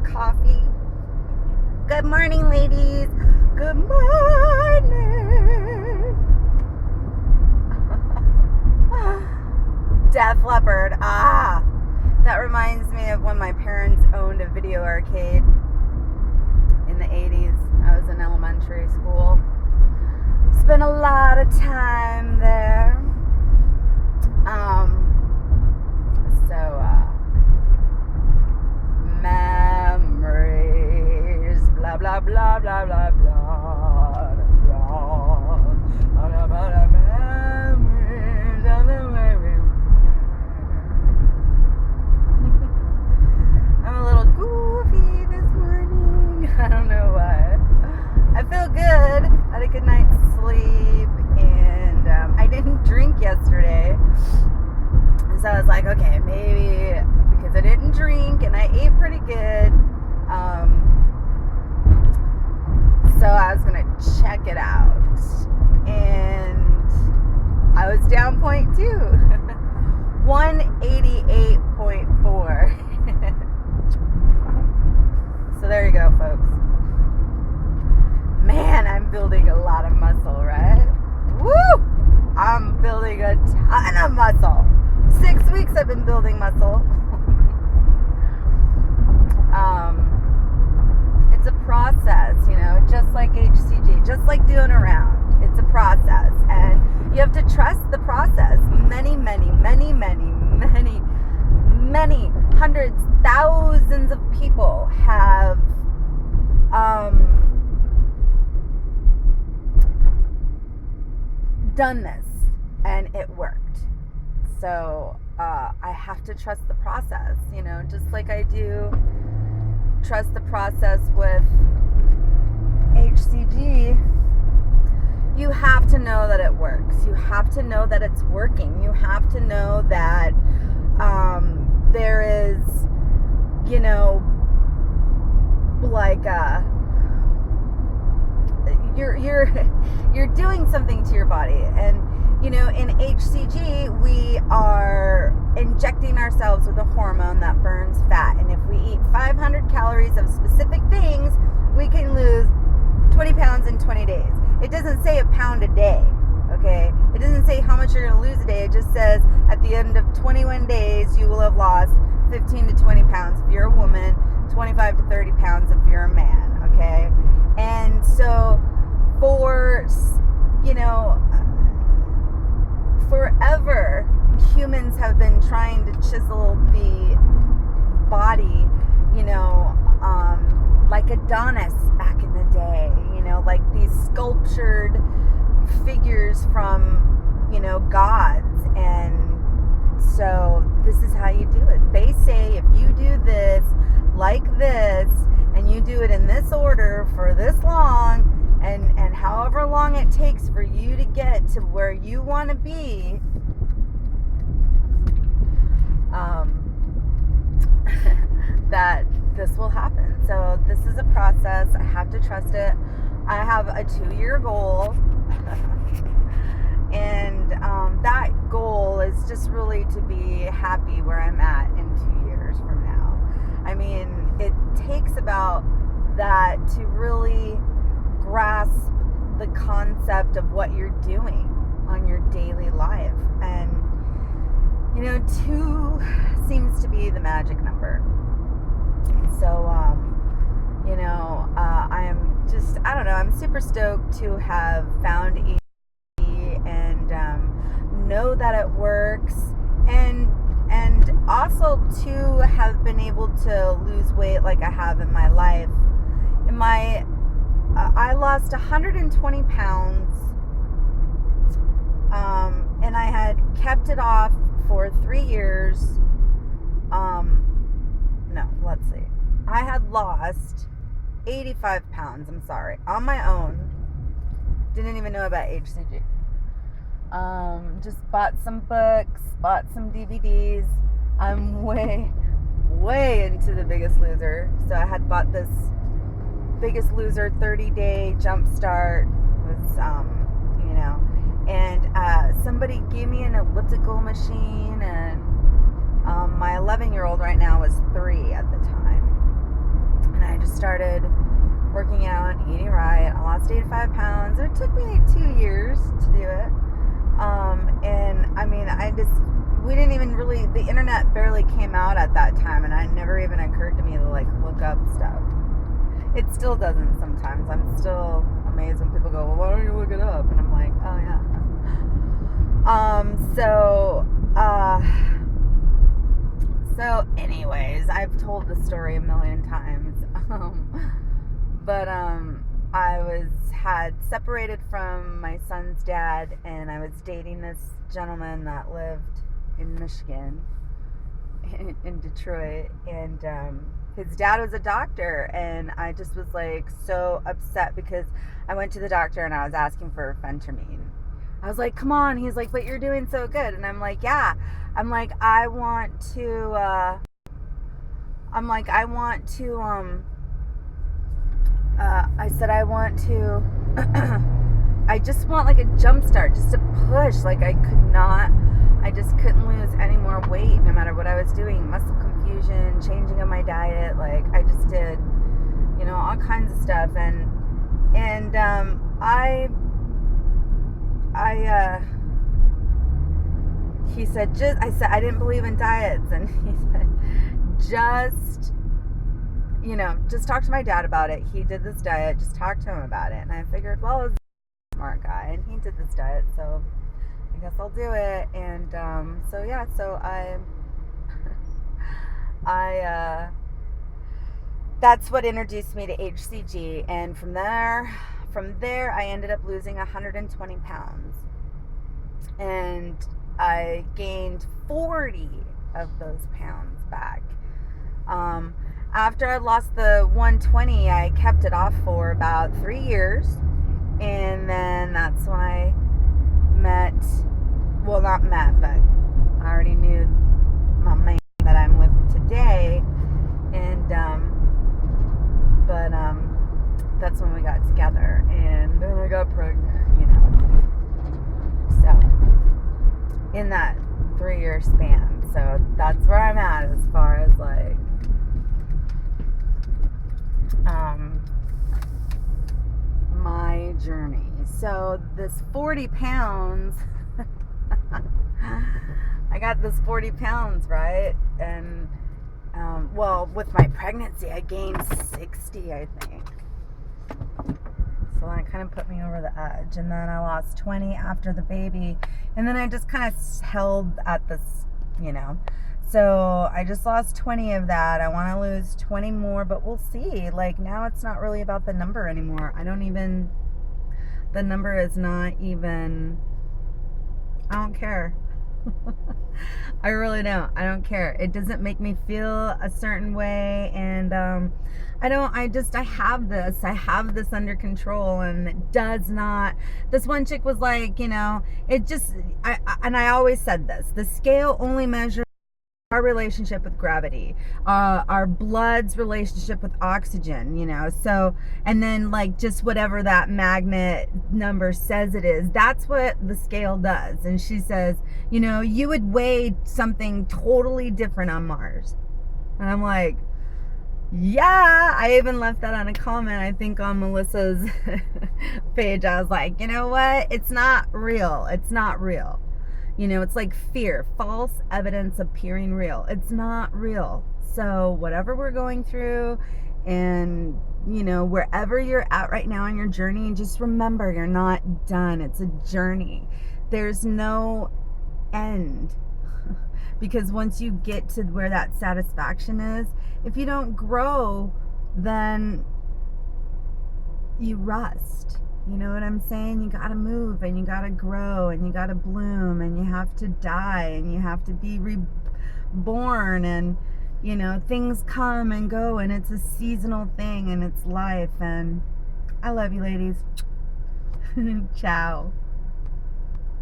coffee. Good morning, ladies. Good morning. Def Leppard. That reminds me of when my parents owned a video arcade in the 80s. I was in elementary school. Spent a lot of time there. Memories, blah blah blah blah blah blah blah blah blah. Memories of the way we were. I'm a little goofy this morning. I don't know why. I feel good. Had a good night's sleep, and I didn't drink yesterday. So I was like, okay, maybe because I didn't drink and I ate pretty good. So I was going to check it out. And I was down 0.2. 188.4. So there you go, folks. Man, I'm building a lot of muscle, right? Woo! I'm building a ton of muscle. 6 weeks I've been building muscle. It's a process, just like HCG, just like doing a round. It's a process, and you have to trust the process. Many, many, many, many, many, many hundreds, thousands of people have done this, and it worked. So I have to trust the process, just like I do trust the process with HCG. You have to know that it works. You have to know that it's working. You have to know that there is, like you're doing something to your body. And in HCG, we are injecting ourselves with a hormone that burns fat. And if we eat 500 calories of specific things, we can lose 20 pounds in 20 days. It doesn't say a pound a day, okay? It doesn't say how much you're going to lose a day. It just says at the end of 21 days, you will have lost 15 to 20 pounds if you're a woman, 25 to 30 pounds if you're a man, okay? And so for, forever, humans have been trying to chisel the body, like Adonis back in the day, like these sculptured figures from, gods. And so this is how you do it. They say if you do this like this, and you do it in this order for this long, and however long it takes for you to get to where you want to be, that this will happen. So this is a process. I have to trust it. I have a 2-year goal. And that goal is just really to be happy where I'm at in 2 years from now. I mean, it takes about that to really grasp the concept of what you're doing on your daily life. And 2 seems to be the magic number. So I am just, I don't know, I'm super stoked to have found HCG and know that it works, and also to have been able to lose weight like I have in my life. I lost 120 pounds, and I had kept it off for 3 years. Let's see. I had lost 85 pounds, on my own. Didn't even know about HCG. Just bought some books, bought some DVDs. I'm way into The Biggest Loser. So I had bought this Biggest Loser 30-day jumpstart. It was, and somebody gave me an elliptical machine, and my 11-year-old right now was 3 at the time. on, eating right. I lost 85 pounds. It took me like 2 years to do it. And I mean, we didn't even really, the internet barely came out at that time, and it never even occurred to me to like look up stuff. It still doesn't sometimes. I'm still amazed when people go, well, why don't you look it up? And I'm like, oh yeah. So anyways, I've told the story a million times. But I had separated from my son's dad, and I was dating this gentleman that lived in Michigan, in Detroit, and his dad was a doctor, and I just was like so upset because I went to the doctor and I was asking for phentermine. I was like, come on. He's like, but you're doing so good. And I'm like, yeah. I'm like, I I just want like a jump start, just a push. Like I just couldn't lose any more weight no matter what I was doing. Muscle confusion, changing of my diet. Like I just did, all kinds of stuff. And he said, I said, I didn't believe in diets. And he said, just talk to my dad about it. He did this diet, just talk to him about it. And I figured, well, he's a smart guy and he did this diet, so I guess I'll do it. And so I that's what introduced me to HCG. And from there I ended up losing 120 pounds, and I gained 40 of those pounds back. After I lost the 120, I kept it off for about 3 years, and then that's when I not met, but I already knew my man that I'm with today, and that's when we got together, and then I got pregnant, so in that 3-year span. So that's where I'm at as far as like my journey. So this 40 pounds I got this 40 pounds, right? And with my pregnancy I gained 60, I think. So that kind of put me over the edge. And then I lost 20 after the baby. And then I just kind of held at this, So I just lost 20 of that. I want to lose 20 more, but we'll see. Like now it's not really about the number anymore. The number is not even, I don't care. I really don't. I don't care. It doesn't make me feel a certain way, and I have this under control, and it does not. This one chick was like, I always said this, the scale only measures our relationship with gravity, our blood's relationship with oxygen, so, and then like just whatever that magnet number says it is, that's what the scale does. And she says, you would weigh something totally different on Mars. And I'm like, yeah. I even left that on a comment, I think on Melissa's page. I was like, you know what, it's not real. It's like fear, false evidence appearing real. It's not real. So whatever we're going through, and wherever you're at right now on your journey, just remember you're not done. It's a journey. There's no end. Because once you get to where that satisfaction is, if you don't grow, then you rust. You know what I'm saying? You gotta move, and you gotta grow, and you gotta bloom, and you have to die, and you have to be reborn, and things come and go, and it's a seasonal thing, and it's life. And I love you, ladies. Ciao.